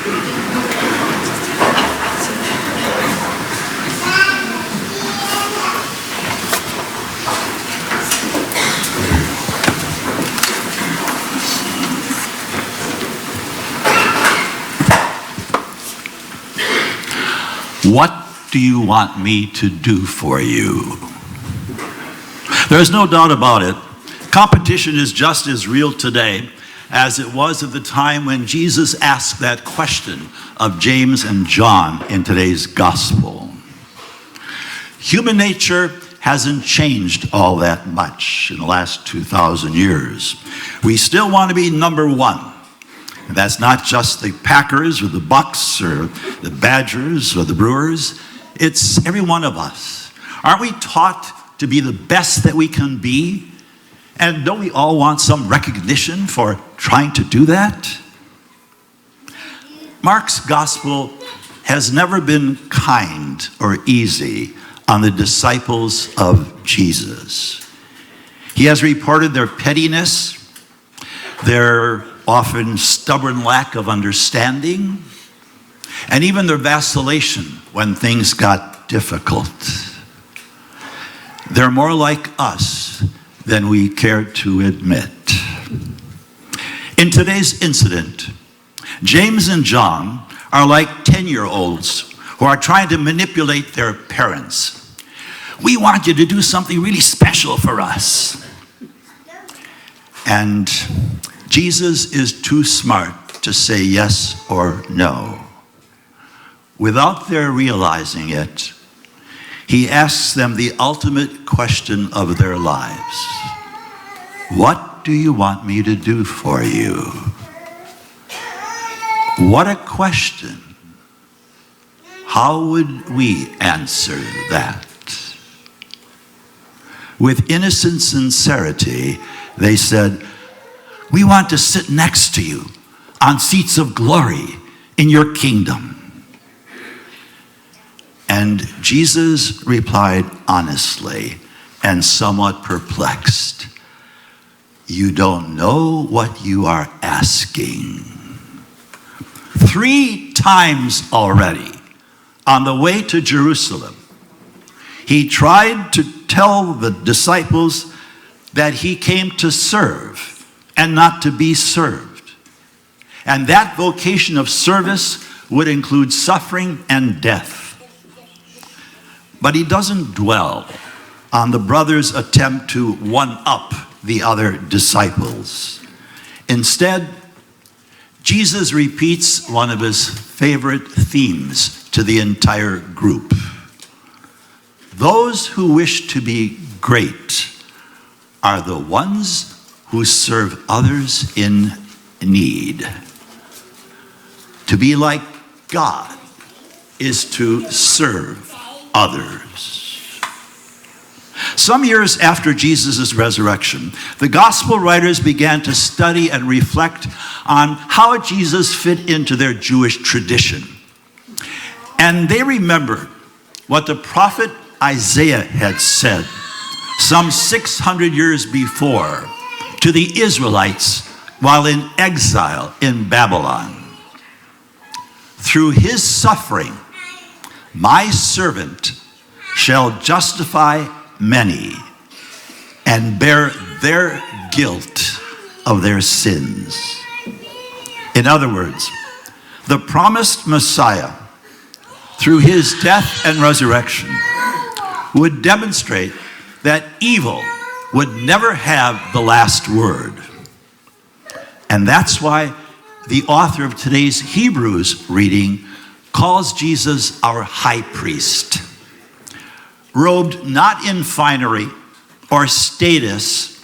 What do you want me to do for you? There's no doubt about it. Competition is just as real today as it was at the time when Jesus asked that question of James and John in today's gospel. Human nature hasn't changed all that much in the last 2,000 years. We still want to be number one. And that's not just the Packers or the Bucks or the Badgers or the Brewers. It's every one of us. Aren't we taught to be the best that we can be? And don't we all want some recognition for trying to do that? Mark's gospel has never been kind or easy on the disciples of Jesus. He has reported their pettiness, their often stubborn lack of understanding, and even their vacillation when things got difficult. They're more like us than we care to admit. In today's incident, James and John are like 10-year-olds who are trying to manipulate their parents. We want you to do something really special for us. And Jesus is too smart to say yes or no. Without their realizing it, he asks them the ultimate question of their lives. What do you want me to do for you? What a question. How would we answer that? With innocent sincerity, they said, we want to sit next to you on seats of glory in your kingdom. And Jesus replied honestly and somewhat perplexed, you don't know what you are asking. 3 times already on the way to Jerusalem, he tried to tell the disciples that he came to serve and not to be served. And that vocation of service would include suffering and death. But he doesn't dwell on the brothers' attempt to one-up the other disciples. Instead, Jesus repeats one of his favorite themes to the entire group. Those who wish to be great are the ones who serve others in need. To be like God is to serve others. Some years after Jesus' resurrection, the gospel writers began to study and reflect on how Jesus fit into their Jewish tradition. And they remembered what the prophet Isaiah had said some 600 years before to the Israelites while in exile in Babylon. Through his suffering, my servant shall justify many and bear their guilt of their sins. In other words, the promised Messiah, through his death and resurrection, would demonstrate that evil would never have the last word. And that's why the author of today's Hebrews reading calls Jesus our high priest, robed not in finery or status,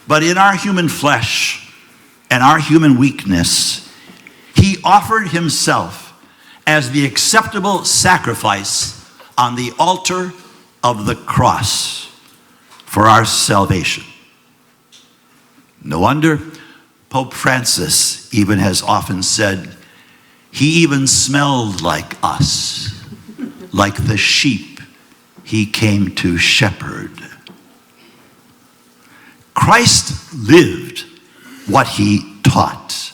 but in our human flesh and our human weakness. He offered himself as the acceptable sacrifice on the altar of the cross for our salvation. No wonder Pope Francis even has often said, he even smelled like us, like the sheep he came to shepherd. Christ lived what he taught,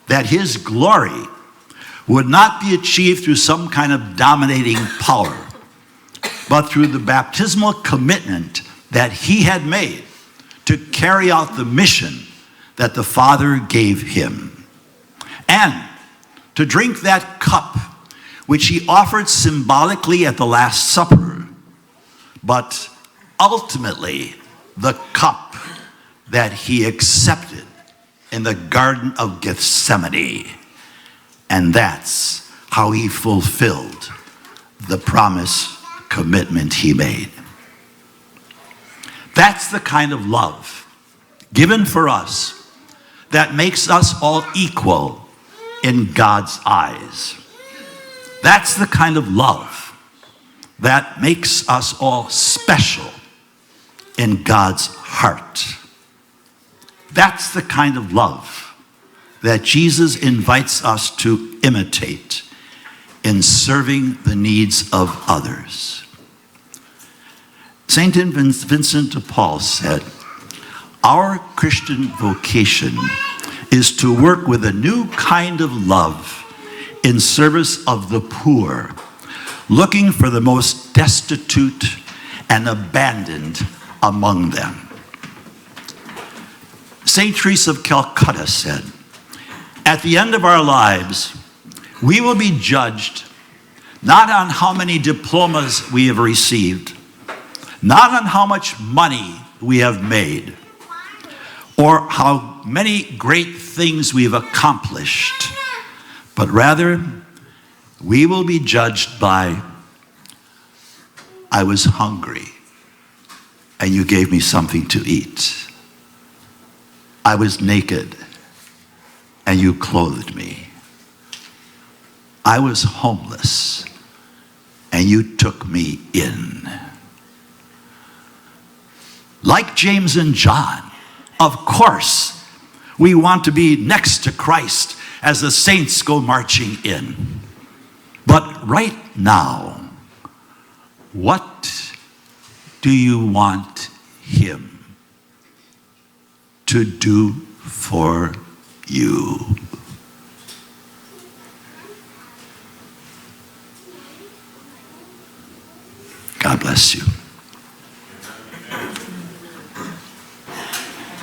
that his glory would not be achieved through some kind of dominating power, but through the baptismal commitment that he had made to carry out the mission that the Father gave him, and to drink that cup which he offered symbolically at the Last Supper, but ultimately the cup that he accepted in the Garden of Gethsemane. And that's how he fulfilled the promise commitment he made. That's the kind of love given for us that makes us all equal in God's eyes. That's the kind of love that makes us all special in God's heart. That's the kind of love that Jesus invites us to imitate in serving the needs of others. St. Vincent de Paul said, "Our Christian vocation is to work with a new kind of love in service of the poor, looking for the most destitute and abandoned among them." St. Teresa of Calcutta said, "At the end of our lives, we will be judged not on how many diplomas we have received, not on how much money we have made, or how many great things we've accomplished, but rather we will be judged by, I was hungry and you gave me something to eat. I was naked and you clothed me. I was homeless and you took me in." Like James and John, of course, we want to be next to Christ as the saints go marching in. But right now, what do you want him to do for you? God bless you.